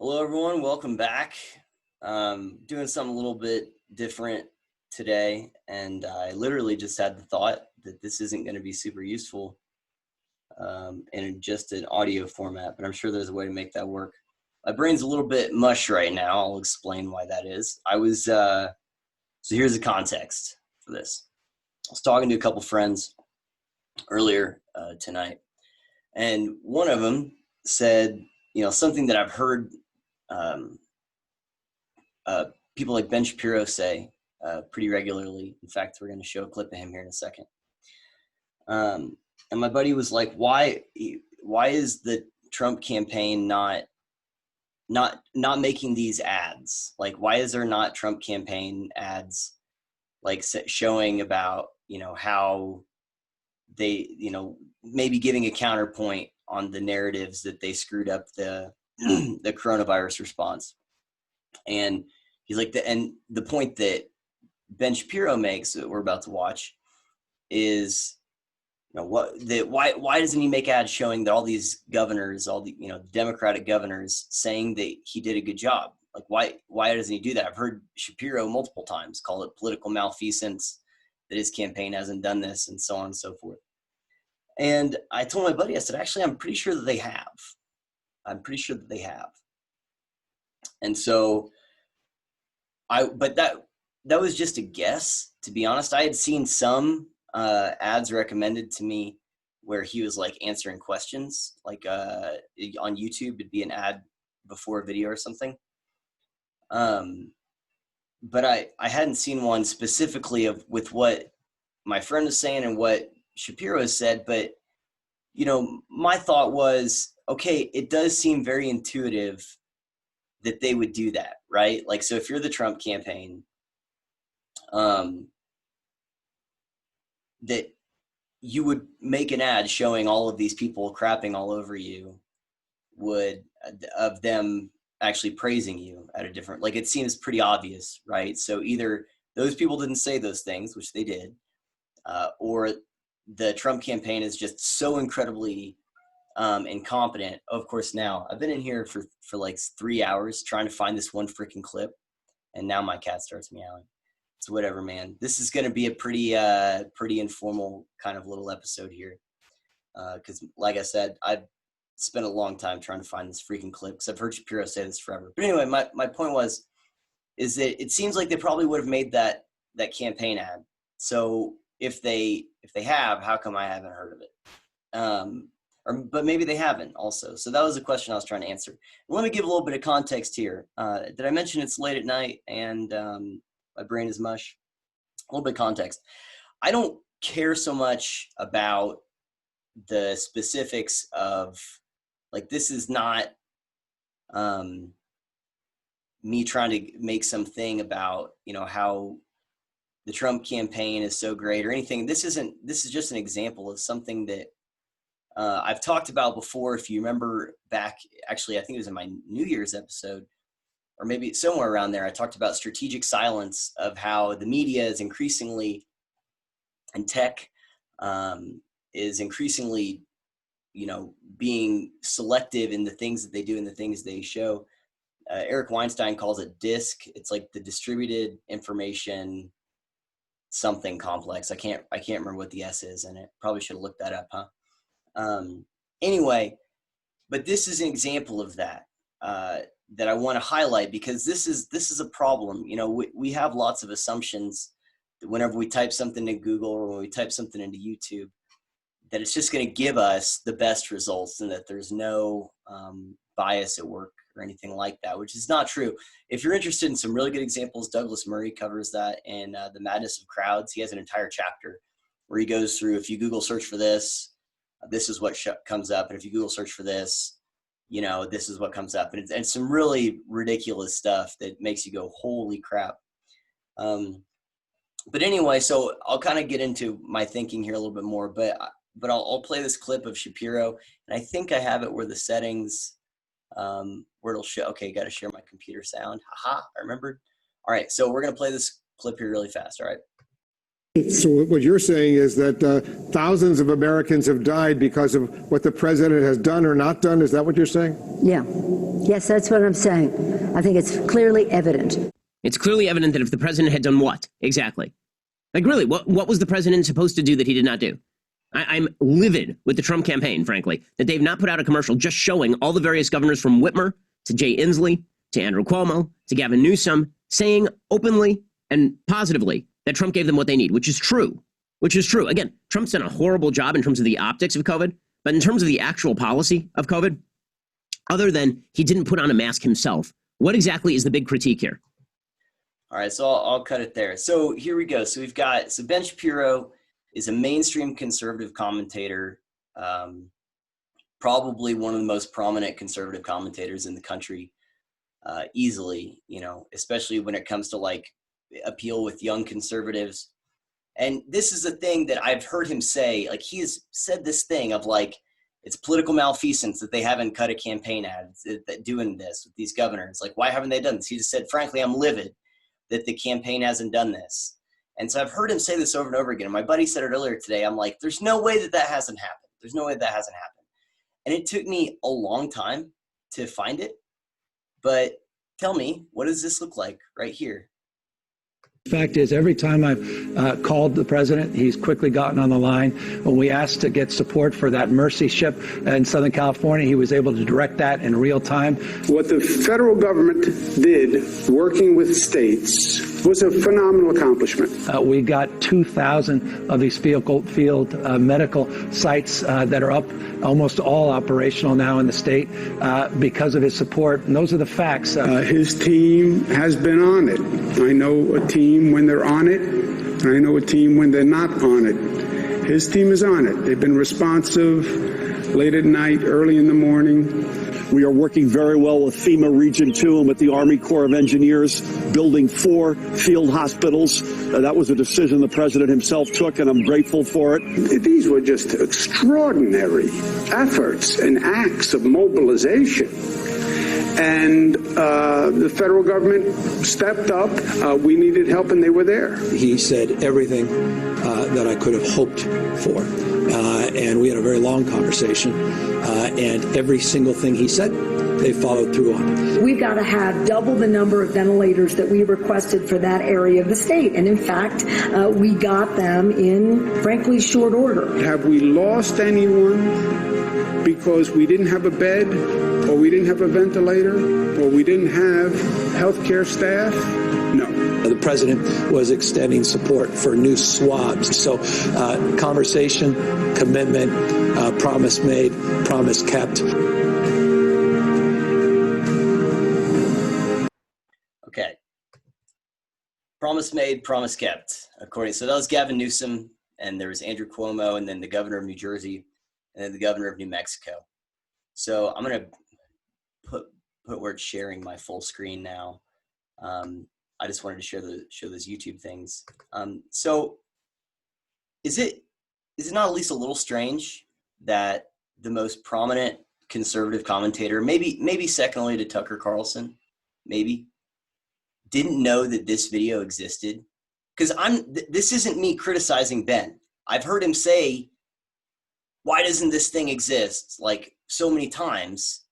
Hello, everyone. Welcome back. Doing something a little bit different today, and I literally just had the thought that this isn't going to be super useful in just an audio format, but I'm sure there's a way to make that work. My brain's a little bit mush right now. I'll explain why that is. So here's the context for this. I was talking to a couple friends earlier tonight, and one of them said, something that I've heard people like Ben Shapiro say pretty regularly. In fact, we're going to show a clip of him here in a second. And my buddy was like, why is the Trump campaign not making these ads? Like, why is there not Trump campaign ads like showing about, how they, maybe giving a counterpoint on the narratives that they screwed up the coronavirus response? And he's like, the point that Ben Shapiro makes that we're about to watch is, why doesn't he make ads showing that all these governors, all the Democratic governors, saying that he did a good job? Like, why doesn't he do that? I've heard Shapiro multiple times call it political malfeasance, that his campaign hasn't done this, and so on and so forth. And I told my buddy, I said, actually, I'm pretty sure that they have. And so but that was just a guess, to be honest. I had seen some ads recommended to me where he was like answering questions, like on YouTube, it'd be an ad before a video or something. But I hadn't seen one specifically with what my friend was saying and what Shapiro has said. But, my thought was, okay, it does seem very intuitive that they would do that, right? Like, so if you're the Trump campaign, that you would make an ad showing all of these people crapping all over you, of them actually praising you at a different, like, it seems pretty obvious, right? So either those people didn't say those things, which they did, or the Trump campaign is just so incredibly incompetent. Of course, now I've been in here for like 3 hours trying to find this one freaking clip, and now my cat starts meowing. It's whatever, man. This is going to be a pretty informal kind of little episode here, because like I said, I've spent a long time trying to find this freaking clip because I've heard Shapiro say this forever. But anyway, my point is that it seems like they probably would have made that campaign ad. So if they have, how come I haven't heard of it? But maybe they haven't also. So that was the question I was trying to answer. Let me give a little bit of context here. Did I mention it's late at night and my brain is mush? A little bit of context. I don't care so much about the specifics of, like, this is not me trying to make something about, how the Trump campaign is so great or anything. This is just an example of something that I've talked about before. If you remember back, actually, I think it was in my New Year's episode, or maybe somewhere around there, I talked about strategic silence, of how the media is increasingly, and tech is increasingly, being selective in the things that they do and the things they show. Eric Weinstein calls it DISC. It's like the distributed information something complex. I can't remember what the S is in it. Probably should have looked that up, huh? Anyway, but this is an example of that that I want to highlight, because this is a problem. We have lots of assumptions that whenever we type something in Google or when we type something into YouTube, that it's just going to give us the best results and that there's no bias at work or anything like that, which is not true. If you're interested in some really good examples, Douglas Murray covers that in The Madness of Crowds. He has an entire chapter where he goes through, if you Google search for this, this is what comes up. And if you Google search for this, this is what comes up. And it's some really ridiculous stuff that makes you go, holy crap. But anyway, so I'll kind of get into my thinking here a little bit more, but I'll play this clip of Shapiro, and I think I have it where the settings, where it'll show. Okay, got to share my computer sound. Haha, I remembered. All right, so we're going to play this clip here really fast. All right. So what you're saying is that thousands of Americans have died because of what the president has done or not done. Is that what you're saying? Yeah. Yes, that's what I'm saying. I think it's clearly evident. It's clearly evident that if the president had done what? Exactly. Like, really, what was the president supposed to do that he did not do? I'm livid with the Trump campaign, frankly, that they've not put out a commercial just showing all the various governors from Whitmer to Jay Inslee to Andrew Cuomo to Gavin Newsom saying openly and positively that Trump gave them what they need, which is true. Which is true. Again, Trump's done a horrible job in terms of the optics of COVID, but in terms of the actual policy of COVID, other than he didn't put on a mask himself, what exactly is the big critique here? All right, so I'll cut it there. So here we go. So Ben Shapiro is a mainstream conservative commentator, probably one of the most prominent conservative commentators in the country, easily, especially when it comes to like appeal with young conservatives. And this is a thing that I've heard him say, like he has said this thing of like, it's political malfeasance that they haven't cut a campaign ad that doing this with these governors. Like, why haven't they done this? He just said, frankly, I'm livid that the campaign hasn't done this. And so I've heard him say this over and over again. And my buddy said it earlier today. I'm like, there's no way that hasn't happened. There's no way that hasn't happened. And it took me a long time to find it. But tell me, what does this look like right here? The fact is, every time I've called the president, he's quickly gotten on the line. When we asked to get support for that Mercy ship in Southern California, he was able to direct that in real time. What the federal government did, working with states, was a phenomenal accomplishment. We got 2,000 of these field medical sites that are up, almost all operational now in the state because of his support. And those are the facts. His team has been on it. I know a team when they're on it, and I know a team when they're not on it. His team is on it. They've been responsive late at night, early in the morning. We are working very well with FEMA Region 2 and with the Army Corps of Engineers, building 4 field hospitals. That was a decision the president himself took, and I'm grateful for it. These were just extraordinary efforts and acts of mobilization. And the federal government stepped up. We needed help, and they were there. He said everything that I could have hoped for. And we had a very long conversation. And every single thing he said, they followed through on. We've got to have double the number of ventilators that we requested for that area of the state. And in fact, we got them in, frankly, short order. Have we lost anyone because we didn't have a bed, or we didn't have a ventilator, or we didn't have healthcare staff? No. The president was extending support for new swabs. So conversation, commitment, promise made, promise kept. Okay. Promise made, promise kept. So that was Gavin Newsom, and there was Andrew Cuomo, and then the governor of New Jersey, and then the governor of New Mexico. So I'm going to put where it's sharing my full screen now. I just wanted to show those YouTube things. So is it not at least a little strange that the most prominent conservative commentator, maybe second only to Tucker Carlson, maybe, didn't know that this video existed? Because this isn't me criticizing Ben. I've heard him say, why doesn't this thing exist, like so many times?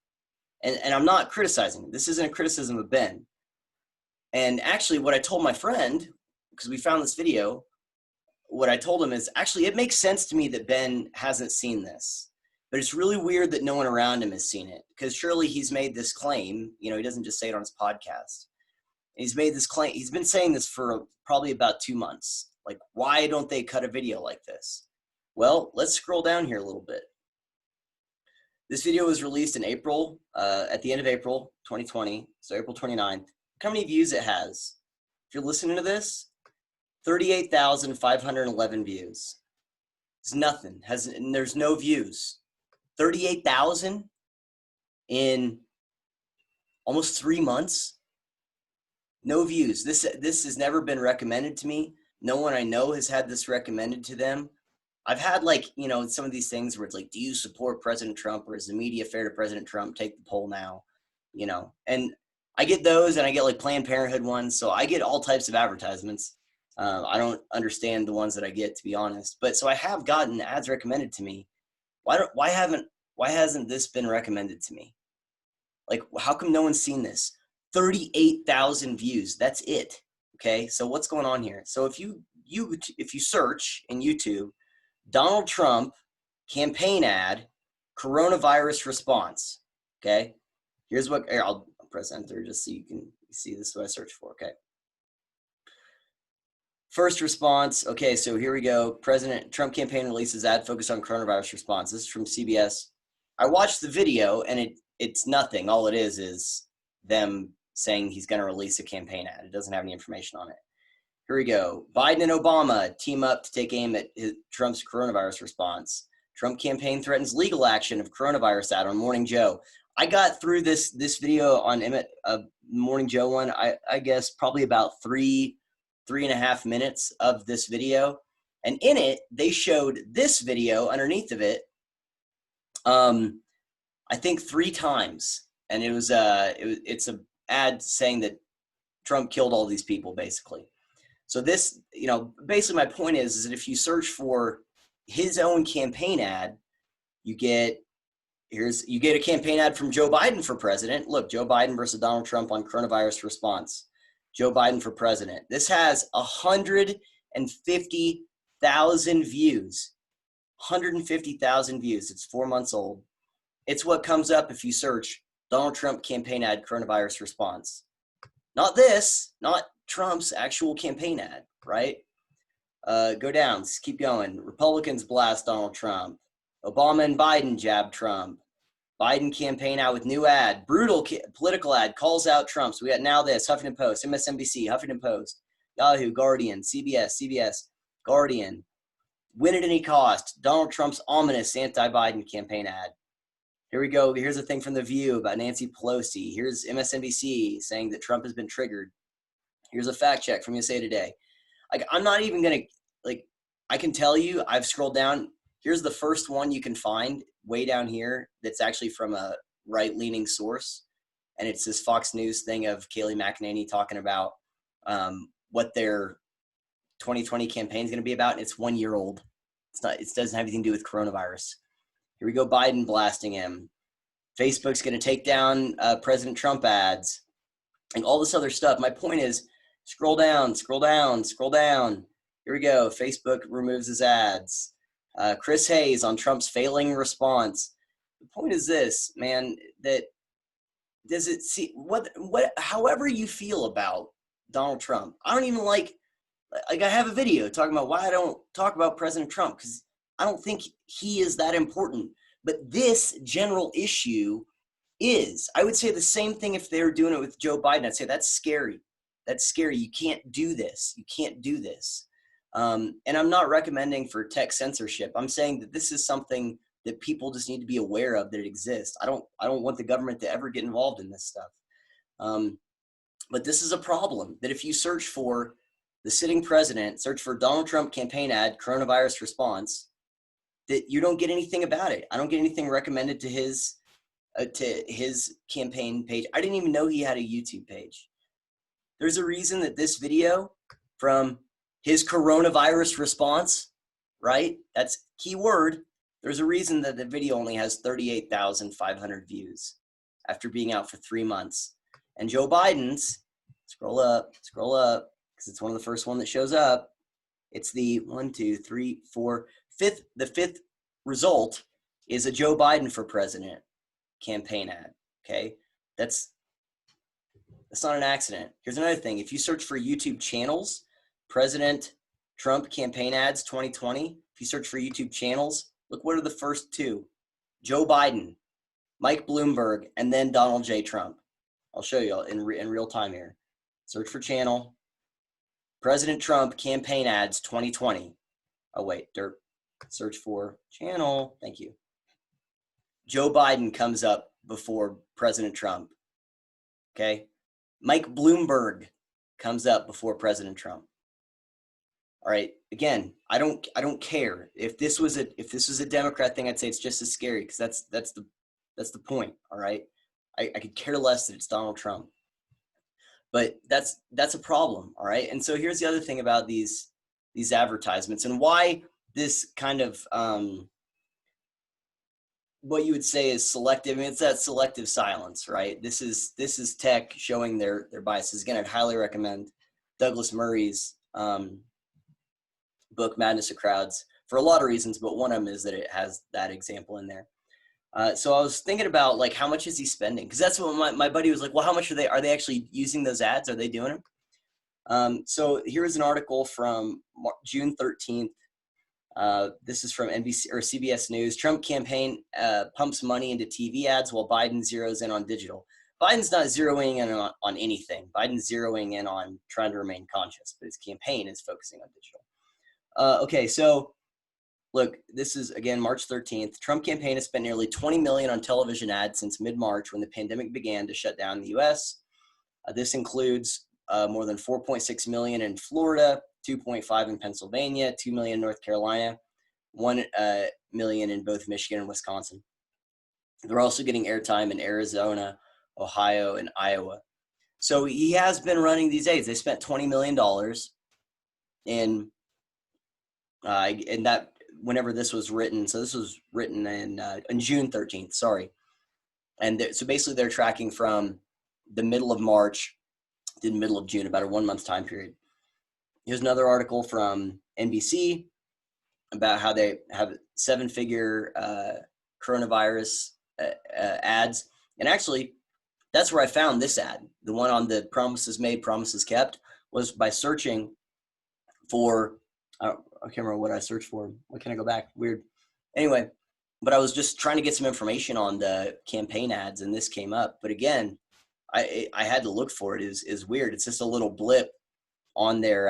And I'm not criticizing. This isn't a criticism of Ben. And actually what I told my friend, because we found this video, what I told him is, actually, it makes sense to me that Ben hasn't seen this. But it's really weird that no one around him has seen it, because surely he's made this claim. He doesn't just say it on his podcast. He's made this claim. He's been saying this for probably about 2 months. Like, why don't they cut a video like this? Well, let's scroll down here a little bit. This video was released in April, at the end of April 2020, so April 29th. Look how many views it has. If you're listening to this, 38,511 views. It's nothing. And there's no views. 38,000 in almost 3 months. No views. This has never been recommended to me. No one I know has had this recommended to them. I've had some of these things where it's like, do you support President Trump, or is the media fair to President Trump? Take the poll now, and I get those, and I get like Planned Parenthood ones. So I get all types of advertisements. I don't understand the ones that I get, to be honest. But so I have gotten ads recommended to me. Why hasn't this been recommended to me? Like, how come no one's seen this? 38,000 views. That's it. Okay. So what's going on here? So if you search in YouTube, Donald Trump campaign ad, coronavirus response. Okay. Here's what I'll press enter just so you can see this is what I searched for. Okay. First response. Okay, so here we go. President Trump campaign releases ad focused on coronavirus response. This is from CBS. I watched the video and it's nothing. All it is them saying he's going to release a campaign ad. It doesn't have any information on it. Here we go. Biden and Obama team up to take aim at Trump's coronavirus response. Trump campaign threatens legal action of coronavirus ad on Morning Joe. I got through this video on Morning Joe one. I guess probably about 3.5 minutes of this video, and in it they showed this video underneath of it I think 3 times, and it's a ad saying that Trump killed all these people basically. So this, basically my point is that if you search for his own campaign ad, you get a campaign ad from Joe Biden for president. Look, Joe Biden versus Donald Trump on coronavirus response. Joe Biden for president. This has 150,000 views. 150,000 views. It's 4 months old. It's what comes up if you search Donald Trump campaign ad coronavirus response. Not this, not Trump's actual campaign ad, right? Go down, keep going. Republicans blast Donald Trump. Obama and Biden jab Trump. Biden campaign out with new ad. Brutal political ad calls out Trump. So we got now this, Huffington Post, MSNBC, Huffington Post, Yahoo, Guardian, CBS, Guardian. Win at any cost. Donald Trump's ominous anti-Biden campaign ad. Here we go. Here's a thing from The View about Nancy Pelosi. Here's MSNBC saying that Trump has been triggered. Here's a fact check from USA Today. I'm not even going to, I can tell you, I've scrolled down. Here's the first one you can find way down here that's actually from a right-leaning source. And it's this Fox News thing of Kayleigh McEnany talking about what their 2020 campaign is going to be about. And it's 1 year old. It doesn't have anything to do with coronavirus. Here we go, Biden blasting him. Facebook's going to take down President Trump ads and all this other stuff. My point is, scroll down. Here we go. Facebook removes his ads. Chris Hayes on Trump's failing response. The point is this, man, that does it see however you feel about Donald Trump. I don't even like I have a video talking about why I don't talk about President Trump, because I don't think he is that important. But this general issue is, I would say the same thing if they were doing it with Joe Biden. I'd say that's scary. That's scary. You can't do this. You can't do this. And I'm not recommending for tech censorship. I'm saying that this is something that people just need to be aware of, that it exists. I don't want the government to ever get involved in this stuff. But this is a problem that if you search for the sitting president, search for Donald Trump campaign ad, coronavirus response, that you don't get anything about it. I don't get anything recommended to his campaign page. I didn't even know he had a YouTube page. There's a reason that this video from his coronavirus response, right? That's keyword. There's a reason that the video only has 38,500 views after being out for 3 months. And Joe Biden's, scroll up, because it's one of the first one that shows up. It's the 1, 2, 3, 4, fifth. The fifth result is a Joe Biden for president campaign ad. Okay, that's not an accident. Here's another thing. If you search for YouTube channels, President Trump campaign ads 2020, if you search for YouTube channels, look, what are the first 2? Joe Biden, Mike Bloomberg, and then Donald J. Trump. I'll show you in real time here. Search for channel, President Trump campaign ads 2020. Oh wait, search for channel. Thank you. Joe Biden comes up before President Trump. Okay. Mike Bloomberg comes up before President Trump. All right. Again, I don't care if this was a Democrat thing. I'd say it's just as scary, because that's the point. All right. I could care less that it's Donald Trump, but that's a problem. All right. And so here's the other thing about these advertisements and why this kind of what you would say is selective. I mean, it's that selective silence, right? This is tech showing their biases. Again, I'd highly recommend Douglas Murray's book, Madness of Crowds, for a lot of reasons, but one of them is that it has that example in there. So I was thinking about, like, how much is he spending? Because that's what my buddy was like, well, how much are they actually using those ads? Are they doing them? So here's an article from June 13th. This is from NBC or CBS News. Trump campaign pumps money into TV ads while Biden zeroes in on digital. Biden's not zeroing in on anything. Biden's zeroing in on trying to remain conscious, but his campaign is focusing on digital. Okay, so look, this is, again, March 13th. Trump campaign has spent nearly $20 million on television ads since mid-March when the pandemic began to shut down the U.S. This includes more than $4.6 million in Florida, 2.5 in Pennsylvania, 2 million in North Carolina, 1 million in both Michigan and Wisconsin. They're also getting airtime in Arizona, Ohio, and Iowa. So he has been running these ads. They spent $20 million in that, whenever this was written. So this was written in June 13th, sorry. And so basically they're tracking from the middle of March to the middle of June, about a 1 month time period. Here's another article from NBC about how they have 7-figure coronavirus ads. And actually, that's where I found this ad. The one on the promises made, promises kept, was by searching for, I can't remember what I searched for. Why can't I go back? Weird. Anyway, but I was just trying to get some information on the campaign ads, and this came up. But again, I had to look for it. Is weird. It's just a little blip on their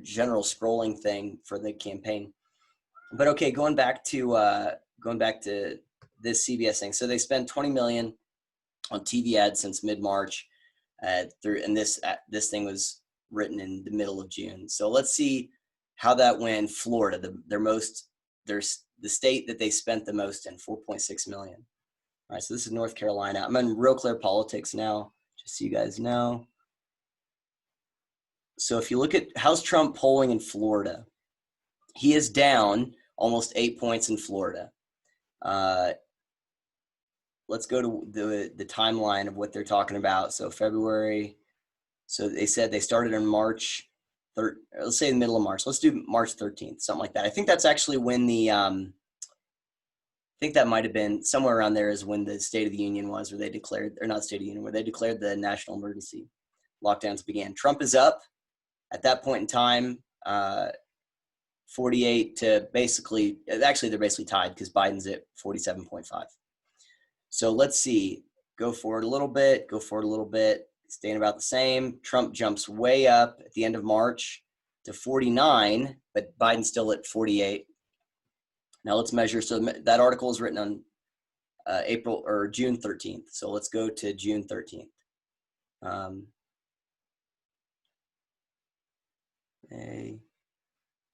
general scrolling thing for the campaign. But okay, going back to this CBS thing. So they spend $20 million on TV ads since mid-March, and this thing was written in the middle of June. So let's see how that went. Florida, the state that they spent the most in, 4.6 million. All right, so this is North Carolina. I'm in Real Clear Politics now, just so you guys know. So if you look at how's Trump polling in Florida, he is down almost 8 points in Florida. Let's go to the timeline of what they're talking about. So February. So they said they started in March 3rd. Let's say the middle of March. Let's do March 13th, something like that. I think that's actually when I think that might have been somewhere around there is when the State of the Union was, where they declared, or not State of the Union, where they declared the national emergency. Lockdowns began. Trump is up at that point in time, 48 to basically, actually they're basically tied because Biden's at 47.5. So let's see, go forward a little bit, staying about the same. Trump jumps way up at the end of March to 49, but Biden's still at 48. Now let's measure. So that article is written on June 13th. So let's go to June 13th.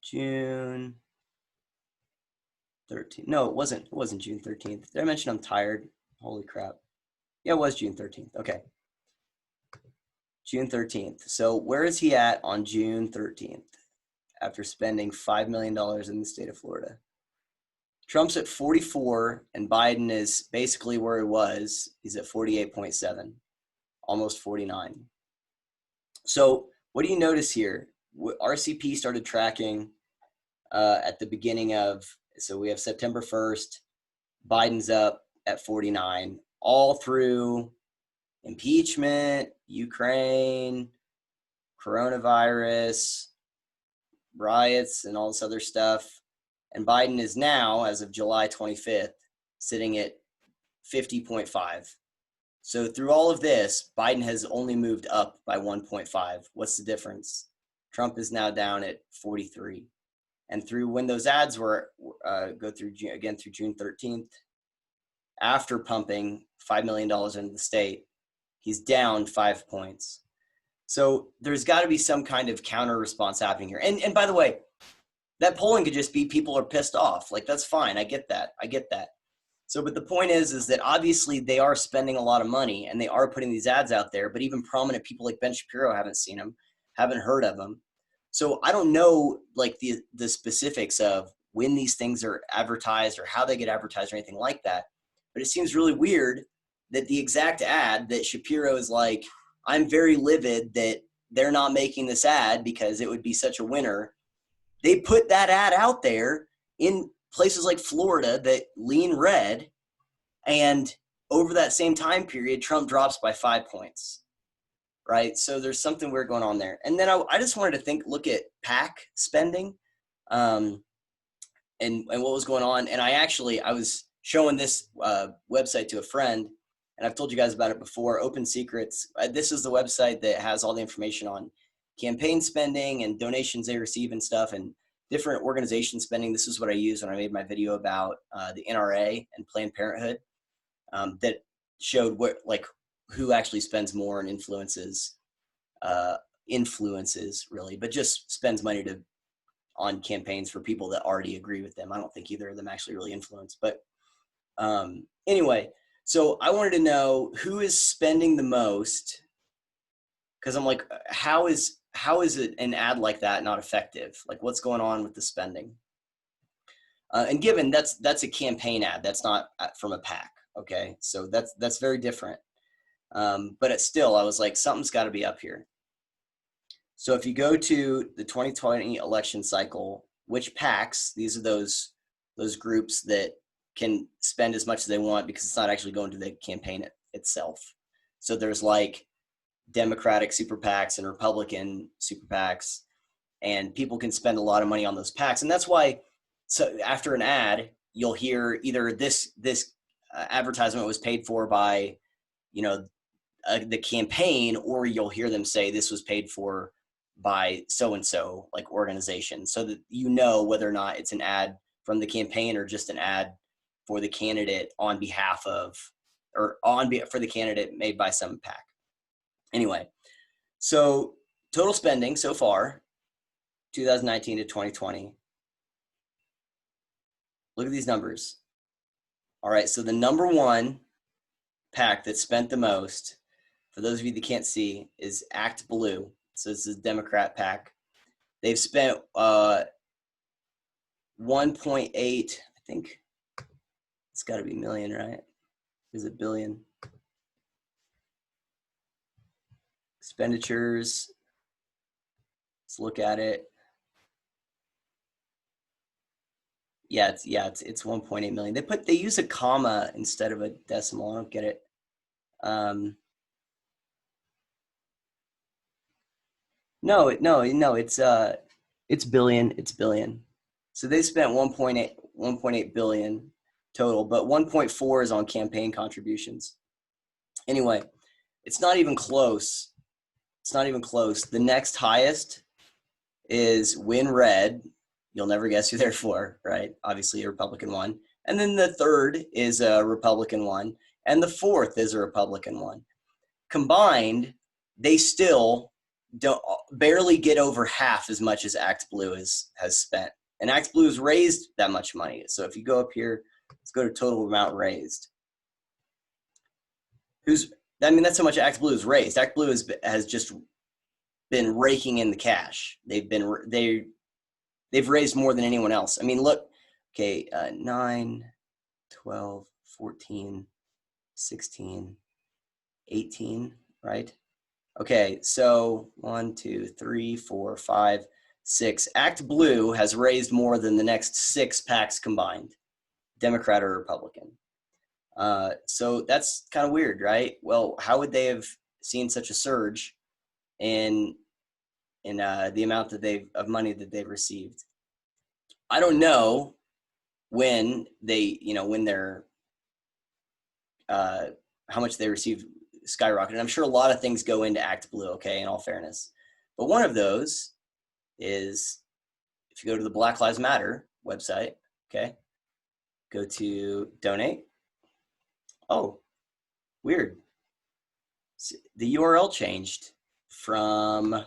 June 13th. No, it wasn't June 13th. Did I mention I'm tired? Holy crap. Yeah, it was June 13th. Okay. June 13th. So where is he at on June 13th after spending $5 million in the state of Florida? Trump's at 44 and Biden is basically where he was. He's at 48.7, almost 49. So what do you notice here? RCP started tracking at the beginning of, so we have September 1st, Biden's up at 49, all through impeachment, Ukraine, coronavirus, riots, and all this other stuff. And Biden is now, as of July 25th, sitting at 50.5. So through all of this, Biden has only moved up by 1.5. What's the difference? Trump is now down at 43. And through when those ads were go through again through June 13th, after pumping $5 million into the state, he's down 5 points. So there's got to be some kind of counter response happening here. And by the way, that polling could just be people are pissed off. Like, that's fine. I get that. So, but the point is that obviously they are spending a lot of money and they are putting these ads out there, but even prominent people like Ben Shapiro haven't seen them, haven't heard of them. So I don't know, like, the specifics of when these things are advertised or how they get advertised or anything like that. But it seems really weird that the exact ad that Shapiro is like, I'm very livid that they're not making this ad because it would be such a winner. They put that ad out there in places like Florida that lean red, and over that same time period, Trump drops by 5 points, right? So there's something weird going on there. And then I just wanted to look at PAC spending and what was going on. And I was showing this website to a friend, and I've told you guys about it before, Open Secrets. This is the website that has all the information on campaign spending and donations they receive and stuff, and different organization spending. This is what I used when I made my video about the NRA and Planned Parenthood, that showed who actually spends more and influences really, but just spends money on campaigns for people that already agree with them. I don't think either of them actually really influence. But anyway, so I wanted to know who is spending the most, because I'm like, how is it an ad like that not effective? Like, what's going on with the spending? And given that's a campaign ad, that's not from a PAC. Okay, so that's very different. But it's still, I was like, something's got to be up here. So if you go to the 2020 election cycle, which PACs, these are those groups that can spend as much as they want because it's not actually going to the campaign itself. So there's like Democratic SuperPACs and Republican SuperPACs, and people can spend a lot of money on those PACs. And that's why, so after an ad, you'll hear either this advertisement was paid for by, the campaign, or you'll hear them say this was paid for by so-and-so, like organization, so that you know whether or not it's an ad from the campaign or just an ad for the candidate on behalf of, or for the candidate made by some PAC. Anyway, so total spending so far, 2019 to 2020. Look at these numbers. All right, so the number one PAC that spent the most, for those of you that can't see, is Act Blue. So this is a Democrat PAC. They've spent 1.8, I think it's got to be million, right? Is it billion? Expenditures. Let's look at it. Yeah, it's 1.8 million. They use a comma instead of a decimal. I don't get it. No, it's billion. It's billion. So they spent 1.8 billion total, but 1.4 is on campaign contributions. Anyway, it's not even close. It's not even close. The next highest is Win Red. You'll never guess who they're for, right? Obviously a Republican one. And then the third is a Republican one. And the fourth is a Republican one. Combined, they still barely get over half as much as Act Blue has spent. And Act Blue has raised that much money. So if you go up here, let's go to total amount raised. That's how much Act Blue has raised. Act Blue has just been raking in the cash. They've raised more than anyone else. I mean, look, okay, 9, 12, 14, 16, 18, right? Okay, so 1, 2, 3, 4, 5, 6. Act Blue has raised more than the next 6 PACs combined, Democrat or Republican. So that's kind of weird, right? Well, how would they have seen such a surge in the amount of money that they've received? I don't know when how much they received skyrocketed. I'm sure a lot of things go into Act Blue, okay, in all fairness. But one of those is, if you go to the Black Lives Matter website, okay, go to donate. Oh, weird. The URL changed from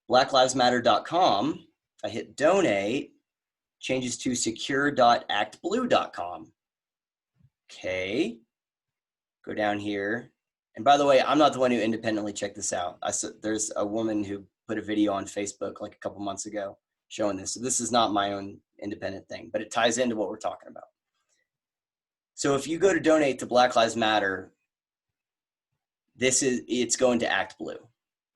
blacklivesmatter.com. If I hit donate, changes to secure.actblue.com. Okay, go down here. And by the way, I'm not the one who independently checked this out. There's a woman who put a video on Facebook like a couple months ago showing this. So this is not my own independent thing, but it ties into what we're talking about. So if you go to donate to Black Lives Matter, it's going to Act Blue.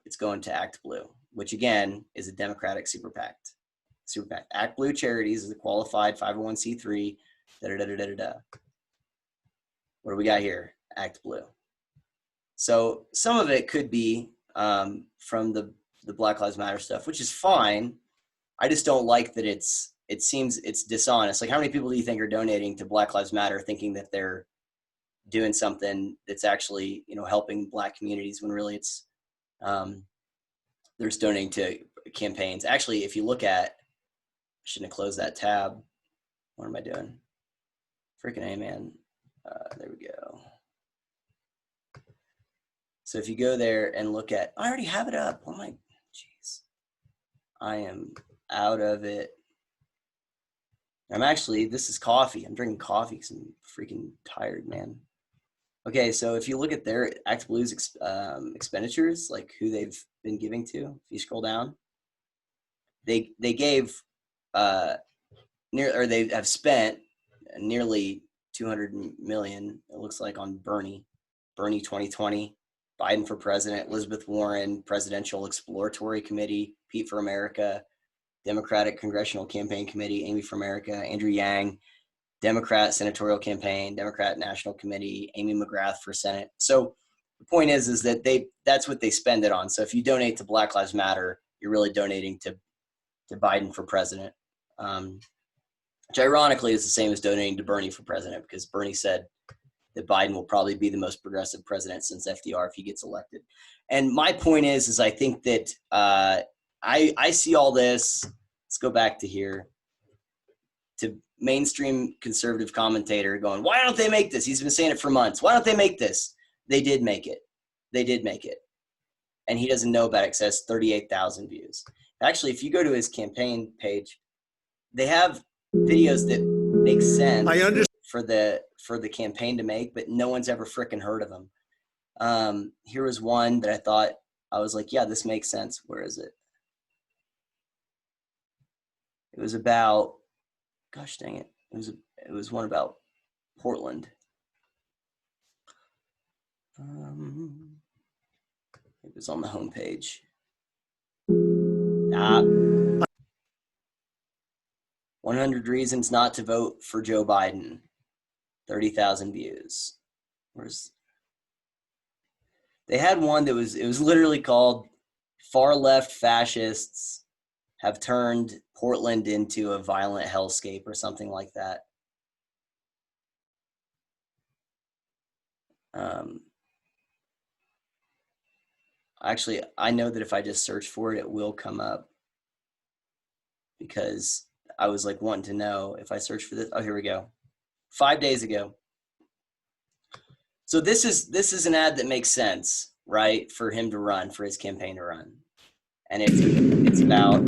It's going to Act Blue, which again is a Democratic super PAC. Super PAC. Act Blue Charities is a qualified 501c3. What do we got here? Act Blue. So some of it could be from the Black Lives Matter stuff, which is fine. I just don't like that it seems it's dishonest. Like, how many people do you think are donating to Black Lives Matter thinking that they're doing something that's actually, helping Black communities, when really it's they're just donating to campaigns. Actually, if you look at, I shouldn't have closed that tab. What am I doing? Freaking A, man. There we go. So if you go there and look at, I already have it up. Oh my, jeez. I am out of it. This is coffee. I'm drinking coffee because I'm freaking tired, man. Okay, so if you look at their Act Blue's expenditures, like who they've been giving to, if you scroll down, they gave they have spent nearly 200 million, it looks like, on Bernie 2020, Biden for president, Elizabeth Warren Presidential Exploratory Committee, Pete for America, Democratic Congressional Campaign Committee, Amy for America, Andrew Yang, Democrat Senatorial Campaign, Democrat National Committee, Amy McGrath for Senate. So the point is that that's what they spend it on. So if you donate to Black Lives Matter, you're really donating to Biden for president, which ironically is the same as donating to Bernie for president, because Bernie said that Biden will probably be the most progressive president since FDR if he gets elected. And my point is I think that I see all this. Let's go back to here, to mainstream conservative commentator going, why don't they make this? He's been saying it for months. Why don't they make this? They did make it. They did make it. And he doesn't know about it because it has 38,000 views. Actually, if you go to his campaign page, they have videos that make sense for the campaign to make, but no one's ever frickin' heard of them. Here was one that I was like, yeah, this makes sense. Where is it? It was about, gosh dang it. It was one about Portland. It was on the homepage. 100 reasons not to vote for Joe Biden. 30,000 views. They had one that it was literally called "Far Left Fascists Have Turned Portland into a Violent Hellscape" or something like that. Actually, I know that if I just search for it, it will come up, because I was like wanting to know if I search for this. Oh, here we go. 5 days ago. So this is an ad that makes sense, right? For him to run, for his campaign to run. And it's about,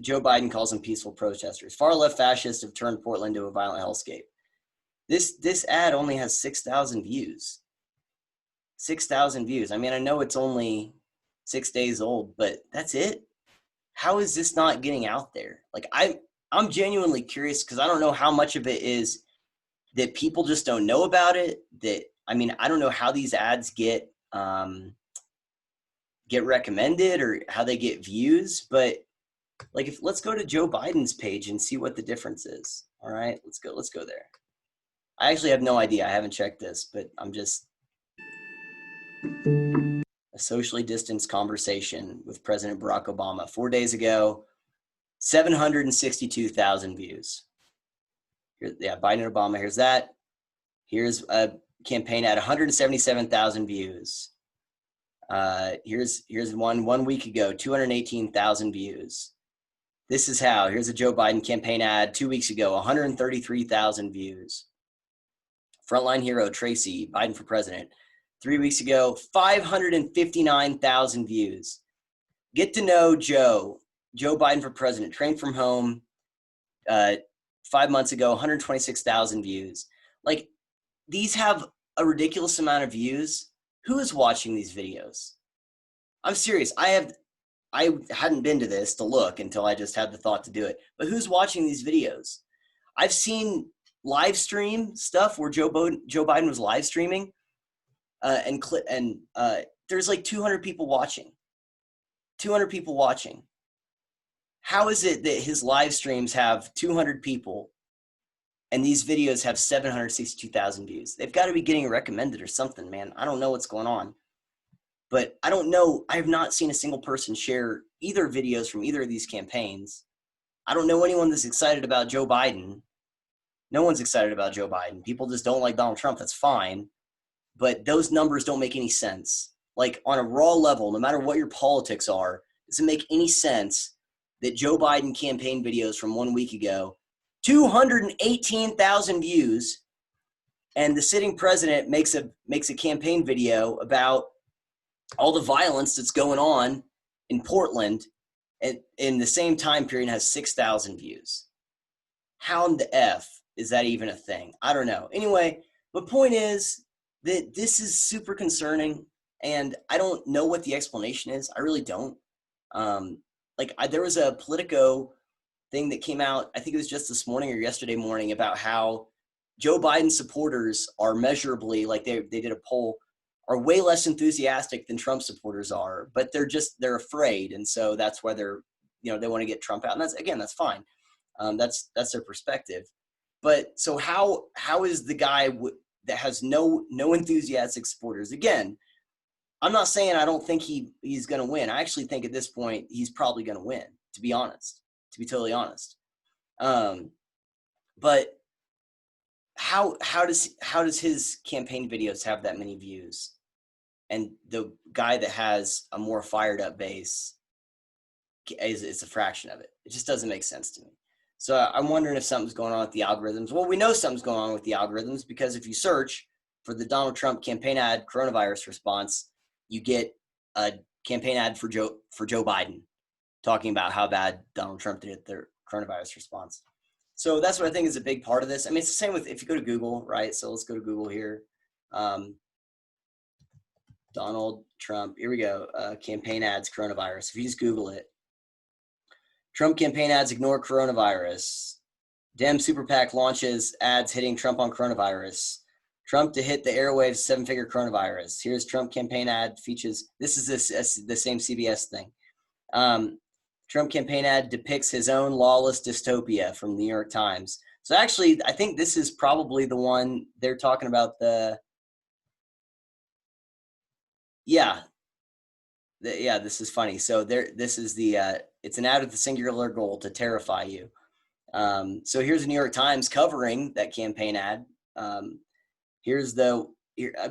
Joe Biden calls them peaceful protesters. Far left fascists have turned Portland into a violent hellscape. This ad only has 6,000 views. 6,000 views. I mean, I know it's only 6 days old, but that's it. How is this not getting out there? Like, I'm genuinely curious, because I don't know how much of it is that people just don't know about it. I don't know how these ads get recommended or how they get views, but like, let's go to Joe Biden's page and see what the difference is. All right, let's go there. I actually have no idea. I haven't checked this, but I'm just a socially distanced conversation with President Barack Obama 4 days ago, 762,000 views. Biden and Obama. Here's that. Here's a campaign ad, 177,000 views. Here's one week ago, 218,000 views. This is how. Here's a Joe Biden campaign ad 2 weeks ago, 133,000 views. Frontline hero Tracy, Biden for president. 3 weeks ago, 559,000 views. Get to know Joe Biden for president, trained from home. 5 months ago, 126,000 views. Like, these have a ridiculous amount of views. Who is watching these videos? I'm serious. I have I hadn't been to this to look until I just had the thought to do it. But who's watching these videos? I've seen live stream stuff where Joe Biden was live streaming, and there's like 200 people watching. 200 people watching. How is it that his live streams have 200 people and these videos have 762,000 views? They've got to be getting recommended or something, man. I don't know what's going on. But I don't know. I have not seen a single person share either videos from either of these campaigns. I don't know anyone that's excited about Joe Biden. No one's excited about Joe Biden. People just don't like Donald Trump. That's fine. But those numbers don't make any sense. Like on a raw level, no matter what your politics are, does it make any sense that Joe Biden campaign videos from 1 week ago, 218,000 views, and the sitting president makes a campaign video about all the violence that's going on in Portland and in the same time period has 6,000 views? How in the F is that even a thing? I don't know. Anyway, the point is that this is super concerning, and I don't know what the explanation is. I really don't. There was a Politico thing that came out, I think it was just this morning or yesterday morning, about how Joe Biden supporters are measurably, like they did a poll, are way less enthusiastic than Trump supporters are, but they're afraid. And so that's why they want to get Trump out. And that's fine. That's their perspective. But so how is the guy that has no enthusiastic supporters? Again, I'm not saying I don't think he's going to win. I actually think at this point, he's probably going to win, to be totally honest. But how does his campaign videos have that many views? And the guy that has a more fired up base is a fraction of it. It just doesn't make sense to me. So I'm wondering if something's going on with the algorithms. Well, we know something's going on with the algorithms because if you search for the Donald Trump campaign ad coronavirus response, you get a campaign ad for Joe Biden talking about how bad Donald Trump did at their coronavirus response. So that's what I think is a big part of this. I mean, it's the same with if you go to Google, right? So let's go to Google here. Donald Trump, here we go, campaign ads, coronavirus. If you just Google it, Trump campaign ads ignore coronavirus. Dem SuperPAC launches ads hitting Trump on coronavirus. Trump to hit the airwaves 7-figure coronavirus. Here's Trump campaign ad features. This is the same CBS thing. Trump campaign ad depicts his own lawless dystopia from the New York Times. So actually, I think this is probably the one they're talking about. This is funny. So this is it's an ad with the singular goal to terrify you. So here's the New York Times covering that campaign ad. But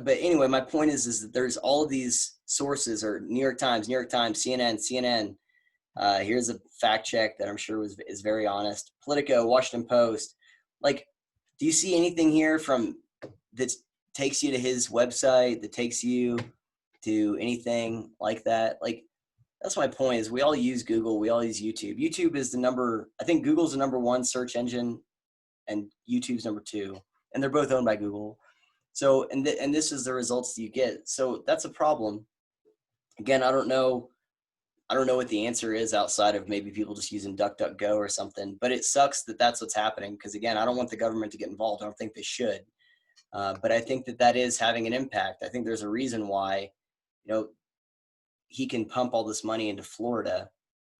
anyway, my point is that there's all of these sources, or New York Times, CNN. Here's a fact check that I'm sure is very honest. Politico, Washington Post. Like, do you see anything here that takes you to his website, that takes you to anything like that? Like, that's my point, is we all use Google, we all use YouTube. YouTube is I think Google's the number 1 search engine and YouTube's number 2, and they're both owned by Google. So, and this is the results that you get. So that's a problem. Again, I don't know what the answer is outside of maybe people just using DuckDuckGo or something, but it sucks that that's what's happening. Because again, I don't want the government to get involved. I don't think they should. But I think that is having an impact. I think there's a reason why, he can pump all this money into Florida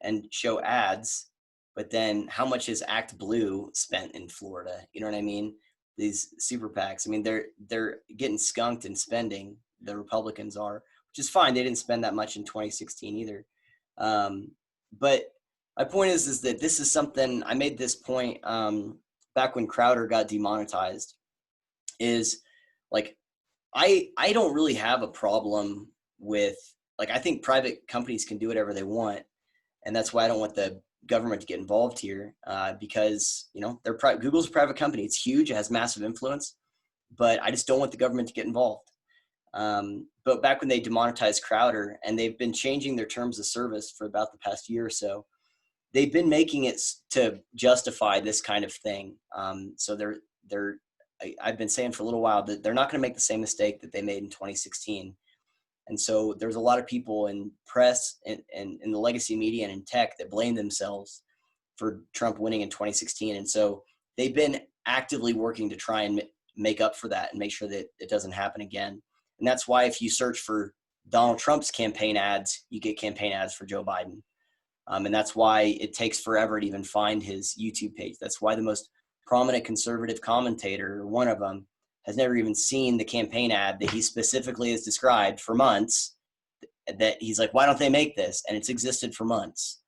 and show ads, but then how much is Act Blue spent in Florida? You know what I mean? These super PACs. I mean, they're getting skunked in spending. The Republicans are, which is fine. They didn't spend that much in 2016 either. But my point is that this is something, I made this point back when Crowder got demonetized, is like, I don't really have a problem with, like, I think private companies can do whatever they want. And that's why I don't want the government to get involved here, because, Google's a private company. It's huge. It has massive influence, but I just don't want the government to get involved. But back when they demonetized Crowder, and they've been changing their terms of service for about the past year or so, they've been making it to justify this kind of thing. So I've been saying for a little while that they're not going to make the same mistake that they made in 2016. And so there's a lot of people in press and in the legacy media and in tech that blame themselves for Trump winning in 2016. And so they've been actively working to try and make up for that and make sure that it doesn't happen again. And that's why if you search for Donald Trump's campaign ads, you get campaign ads for Joe Biden. And that's why it takes forever to even find his YouTube page. That's why the most prominent conservative commentator, one of them, has never even seen the campaign ad that he specifically has described for months, that he's like, why don't they make this? And it's existed for months.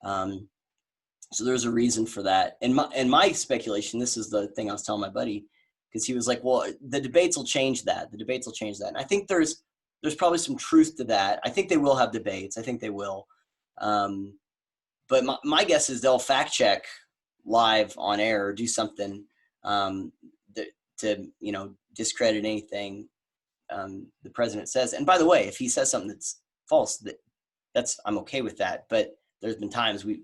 So there's a reason for that. And my speculation, this is the thing I was telling my buddy, because he was like, well, the debates will change that. The debates will change that. And I think there's probably some truth to that. I think they will have debates. I think they will. But my guess is they'll fact check live on air or do something to discredit anything the president says. And by the way, if he says something that's false, that's I'm okay with that. But there's been times we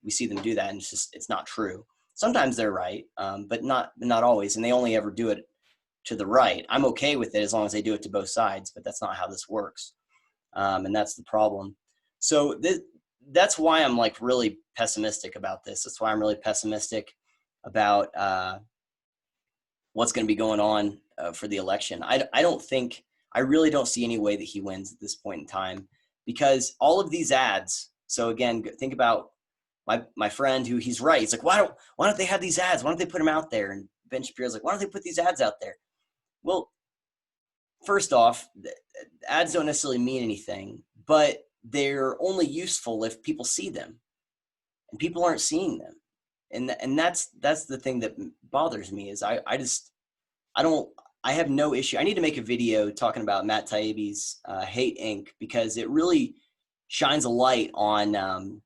see them do that, and it's not true. Sometimes they're right, but not always, and they only ever do it to the right. I'm okay with it as long as they do it to both sides, but that's not how this works, and that's the problem. So that's why I'm like really pessimistic about this. That's why I'm really pessimistic about what's going to be going on for the election. I really don't see any way that he wins at this point in time, because all of these ads. So again, think about my friend who he's right. He's like, why don't they have these ads? Why don't they put them out there? And Ben Shapiro's like, why don't they put these ads out there? Well, first off, ads don't necessarily mean anything, but they're only useful if people see them, and people aren't seeing them. And that's the thing that bothers me is I have no issue. I need to make a video talking about Matt Taibbi's Hate Inc. because it really shines a light on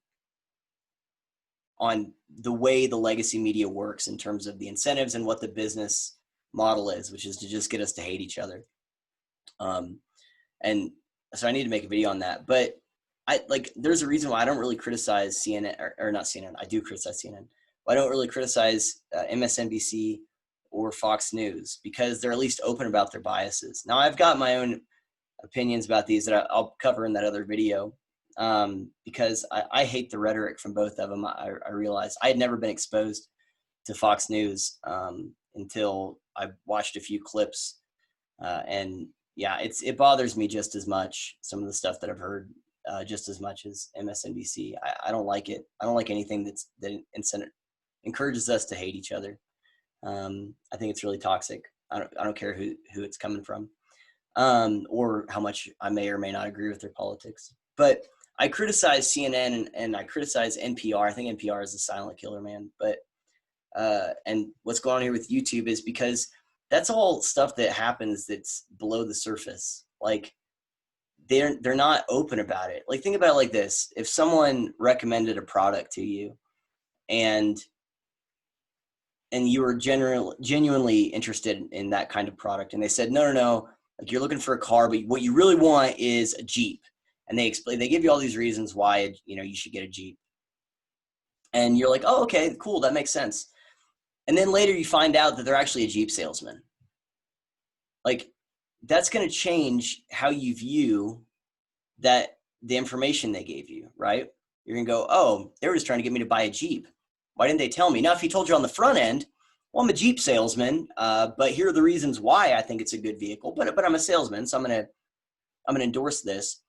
the way the legacy media works in terms of the incentives and what the business model is, which is to just get us to hate each other. And so I need to make a video on that. But there's a reason why I don't really criticize CNN or not CNN. I do criticize CNN. I don't really criticize MSNBC or Fox News, because they're at least open about their biases. Now, I've got my own opinions about these that I'll cover in that other video, because I hate the rhetoric from both of them. I realized I had never been exposed to Fox News until I watched a few clips. And yeah, it bothers me just as much, some of the stuff that I've heard, just as much as MSNBC. I don't like it. I don't like anything that encourages us to hate each other. I think it's really toxic. I don't care who it's coming from, or how much I may or may not agree with their politics. But I criticize CNN and I criticize NPR. I think NPR is a silent killer, man. But and what's going on here with YouTube is because that's all stuff that happens that's below the surface. Like they're not open about it. Like think about it like this: if someone recommended a product to you, and you were genuinely interested in that kind of product, and they said, no, like you're looking for a car, but what you really want is a Jeep. And they give you all these reasons why, you should get a Jeep. And you're like, oh, okay, cool. That makes sense. And then later you find out that they're actually a Jeep salesman. Like that's going to change how you view the information they gave you, right? You're going to go, oh, they were just trying to get me to buy a Jeep. Why didn't they tell me? Now, if he told you on the front end, well, I'm a Jeep salesman, but here are the reasons why I think it's a good vehicle. But I'm a salesman, so I'm gonna endorse this.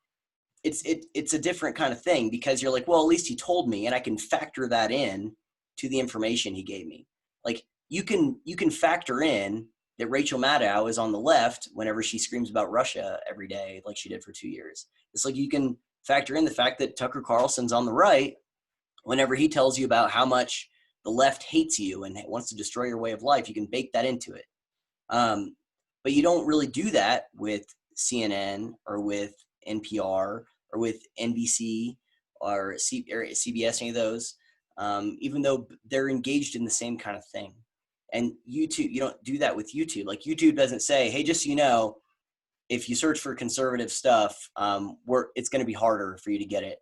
It's a different kind of thing, because you're like, well, at least he told me, and I can factor that in to the information he gave me. Like you can factor in that Rachel Maddow is on the left whenever she screams about Russia every day, like she did for 2 years. It's like you can factor in the fact that Tucker Carlson's on the right whenever he tells you about how much the left hates you and wants to destroy your way of life. You can bake that into it. But you don't really do that with CNN or with NPR or with NBC or CBS, any of those, even though they're engaged in the same kind of thing. And YouTube, you don't do that with YouTube. Like YouTube doesn't say, hey, just so you know, if you search for conservative stuff, it's going to be harder for you to get it.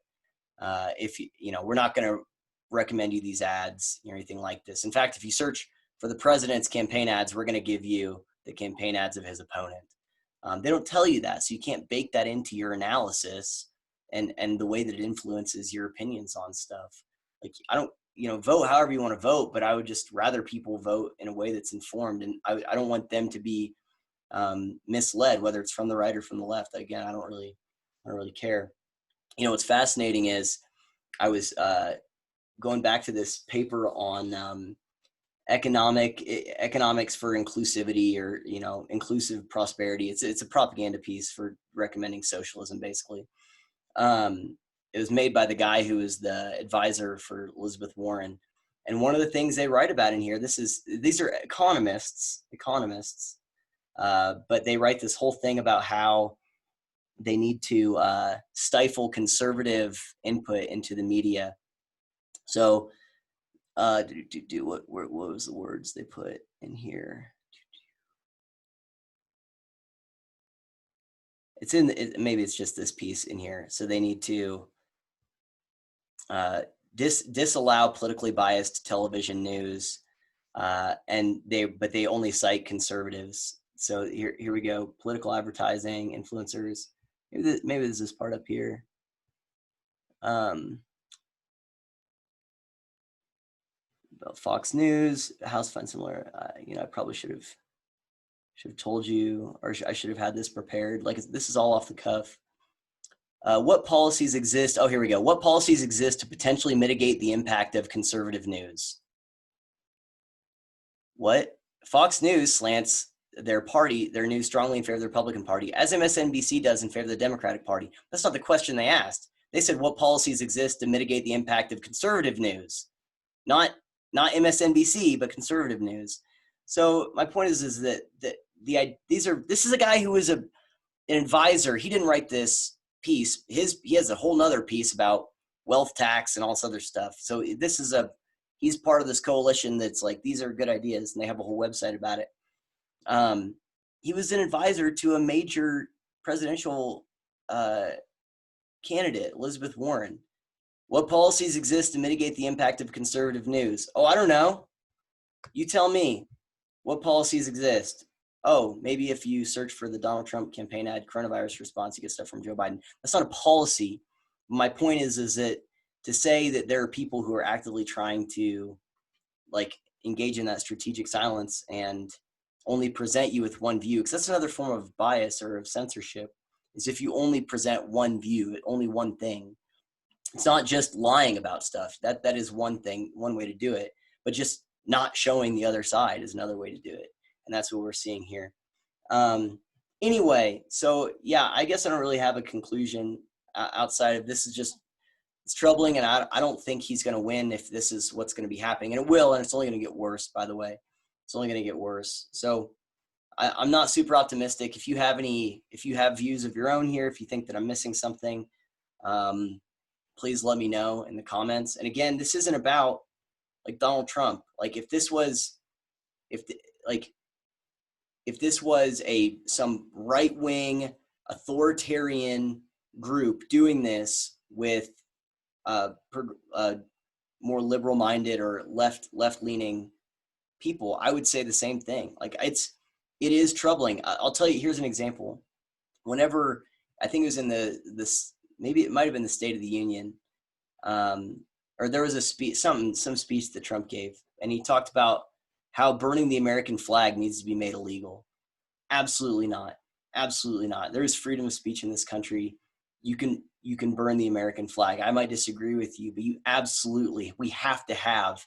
If we're not going to recommend you these ads or anything like this. In fact, if you search for the president's campaign ads, we're going to give you the campaign ads of his opponent. They don't tell you that, so you can't bake that into your analysis and the way that it influences your opinions on stuff. Like, I don't, vote however you want to vote, but I would just rather people vote in a way that's informed, and I don't want them to be misled, whether it's from the right or from the left. Again, I don't really care. What's fascinating is I was going back to this paper on economics for inclusivity, or inclusive prosperity. It's a propaganda piece for recommending socialism, basically. It was made by the guy who was the advisor for Elizabeth Warren, and one of the things they write about in here, these are economists, but they write this whole thing about how they need to stifle conservative input into the media. So what was the words they put in here? It's maybe it's just this piece in here. So they need to disallow politically biased television news, and they only cite conservatives. So here we go. Political advertising, influencers. Maybe there's this part up here. About Fox News, House finds similar. I probably should have told you, or I should have had this prepared. Like, this is all off the cuff. What policies exist? Oh, here we go. What policies exist to potentially mitigate the impact of conservative news? What? Fox News slants their news strongly in favor of the Republican Party, as MSNBC does in favor of the Democratic Party. That's not the question they asked. They said, what policies exist to mitigate the impact of conservative news? Not MSNBC, but conservative news. So my point is that this is a guy who was an advisor. He didn't write this piece. He has a whole nother piece about wealth tax and all this other stuff. So he's part of this coalition that's like, these are good ideas, and they have a whole website about it. He was an advisor to a major presidential candidate, Elizabeth Warren. What policies exist to mitigate the impact of conservative news? Oh, I don't know. You tell me. What policies exist? Oh, maybe if you search for the Donald Trump campaign ad coronavirus response, you get stuff from Joe Biden. That's not a policy. My point is that to say that there are people who are actively trying to engage in that strategic silence and only present you with one view, because that's another form of bias or of censorship, is if you only present one view, only one thing. It's not just lying about stuff. That is one thing, one way to do it, but just not showing the other side is another way to do it. And that's what we're seeing here. Anyway, so yeah, I guess I don't really have a conclusion outside of this. Is just, it's troubling, and I don't think he's going to win if this is what's going to be happening. And it will, and it's only going to get worse, by the way. It's only going to get worse. So I'm not super optimistic. If you have views of your own here, if you think that I'm missing something, please let me know in the comments. And again, this isn't about Donald Trump. If this was some right-wing authoritarian group doing this with more liberal-minded or left-leaning people, I would say the same thing. It is troubling. I'll tell you. Here's an example. Whenever, I think it was in maybe it might have been the State of the Union, or there was a speech, some speech that Trump gave, and he talked about how burning the American flag needs to be made illegal. Absolutely not. Absolutely not. There is freedom of speech in this country. You can burn the American flag. I might disagree with you, but we have to have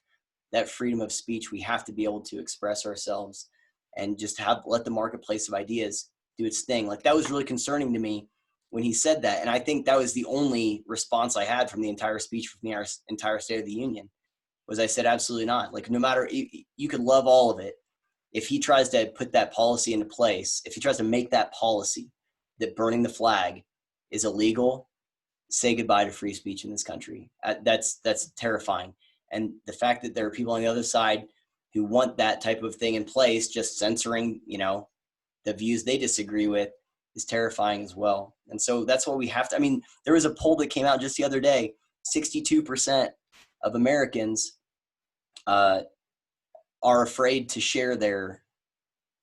that freedom of speech. We have to be able to express ourselves and just let the marketplace of ideas do its thing. That was really concerning to me when he said that. And I think that was the only response I had from the entire speech, from the entire State of the Union, was I said, absolutely not. No matter, you could love all of it. If he tries to put that policy into place, if he tries to make that policy that burning the flag is illegal, say goodbye to free speech in this country. That's terrifying. And the fact that there are people on the other side who want that type of thing in place, just censoring, the views they disagree with, is terrifying as well. And so that's what we have to, there was a poll that came out just the other day, 62% of Americans are afraid to share their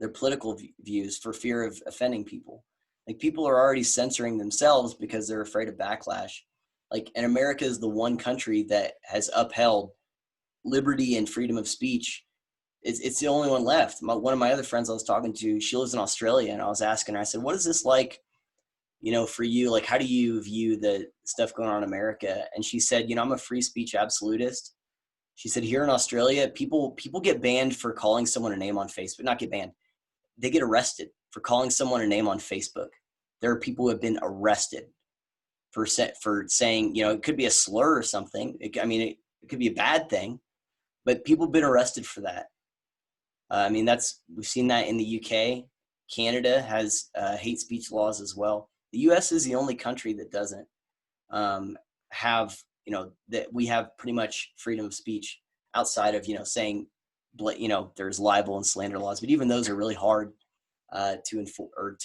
their political views for fear of offending people. Like, people are already censoring themselves because they're afraid of backlash. Like, and America is the one country that has upheld liberty and freedom of speech. It's the only one left. One of my other friends I was talking to, she lives in Australia, and I was asking her, I said, what is this like, for you? Like, how do you view the stuff going on in America? And she said, I'm a free speech absolutist. She said, here in Australia, people get banned for calling someone a name on Facebook. Not get banned. They get arrested for calling someone a name on Facebook. There are people who have been arrested for saying, it could be a slur or something. It could be a bad thing, but people have been arrested for that. We've seen that in the UK. Canada has hate speech laws as well. The US is the only country that doesn't have, that we have pretty much freedom of speech outside of, saying, there's libel and slander laws, but even those are really hard to enforce, or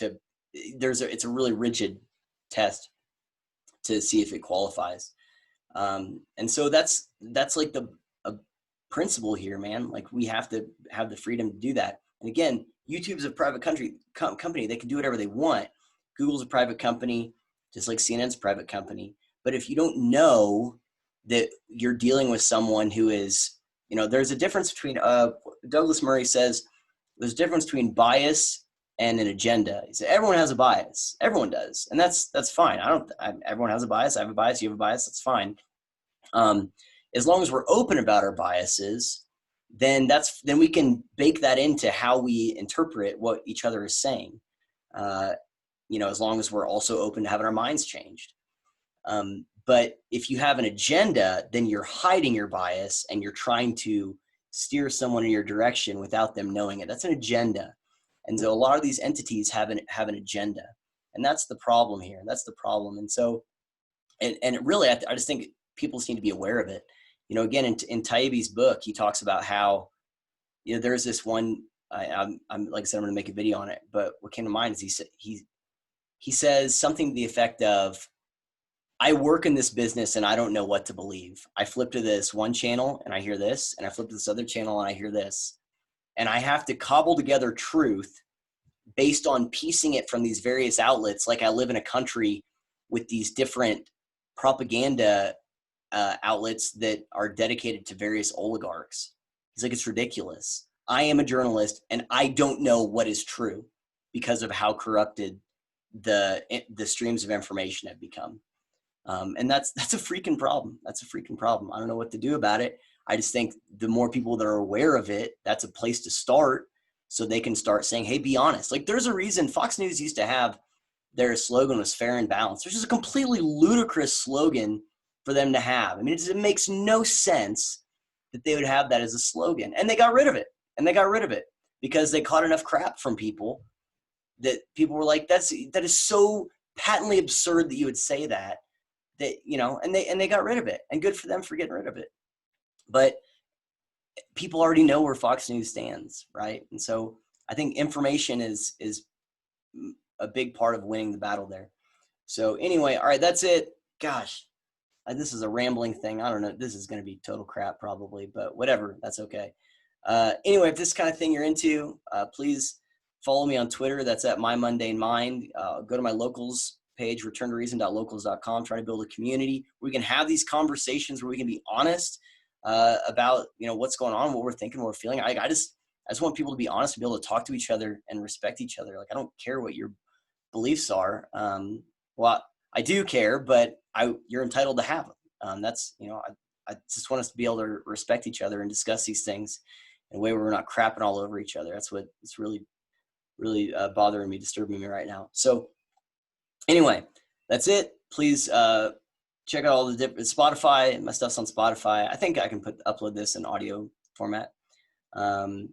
it's a really rigid test to see if it qualifies. And so that's like a principle here, man. Like, we have to have the freedom to do that. And again, YouTube's a private company. They can do whatever they want. Google's a private company, just like CNN's a private company. But if you don't know that you're dealing with someone who is, there's a difference between, Douglas Murray says, there's a difference between bias and an agenda. He said, everyone has a bias. Everyone does. And that's fine. Everyone has a bias. I have a bias. You have a bias. That's fine. As long as we're open about our biases, then we can bake that into how we interpret what each other is saying. As long as we're also open to having our minds changed. But if you have an agenda, then you're hiding your bias and you're trying to steer someone in your direction without them knowing it. That's an agenda. And so a lot of these entities have an agenda. And that's the problem here. That's the problem. And so, and it really, I just think people just need to be aware of it. Again, in Taibbi's book, he talks about how, there's this one, I'm like I said, I'm going to make a video on it, but what came to mind is he says something to the effect of, I work in this business and I don't know what to believe. I flip to this one channel and I hear this, and I flip to this other channel and I hear this. And I have to cobble together truth based on piecing it from these various outlets. Like, I live in a country with these different propaganda outlets that are dedicated to various oligarchs. He's like, it's ridiculous. I am a journalist and I don't know what is true because of how corrupted the streams of information have become. And that's a freaking problem. That's a freaking problem. I don't know what to do about it. I just think the more people that are aware of it, that's a place to start, so they can start saying, hey, be honest. Like, there's a reason Fox News used to have their slogan was fair and balanced, which is a completely ludicrous slogan for them to have. It makes no sense that they would have that as a slogan. And they got rid of it. Because they caught enough crap from people that people were like, that is so patently absurd that you would say that, and they got rid of it. And good for them for getting rid of it. But people already know where Fox News stands, right? And so I think information is a big part of winning the battle there. So anyway, all right, that's it. Gosh, this is a rambling thing. I don't know. This is going to be total crap probably, but whatever. That's okay. Anyway, if this kind of thing you're into, please follow me on Twitter. That's at My Mundane Mind. Go to my locals page, returntoreason.locals.com. Try to build a community where we can have these conversations, where we can be honest about what's going on, what we're thinking, what we're feeling. I just want people to be honest and be able to talk to each other and respect each other. Like, I don't care what your beliefs are. Well, I do care, but you're entitled to have them. I just want us to be able to respect each other and discuss these things in a way where we're not crapping all over each other. That's what's really, really bothering me, disturbing me right now. So anyway, that's it. Please check out all the different Spotify. My stuff's on Spotify. I think I can upload this in audio format. And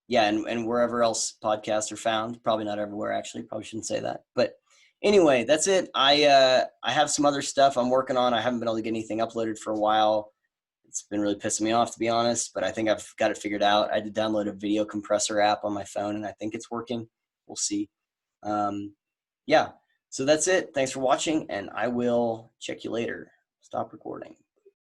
wherever else podcasts are found. Probably not everywhere, actually. Probably shouldn't say that. But anyway, that's it. I have some other stuff I'm working on. I haven't been able to get anything uploaded for a while. It's been really pissing me off, to be honest, but I think I've got it figured out. I had to download a video compressor app on my phone, and I think it's working. We'll see. So that's it. Thanks for watching, and I will check you later. Stop recording.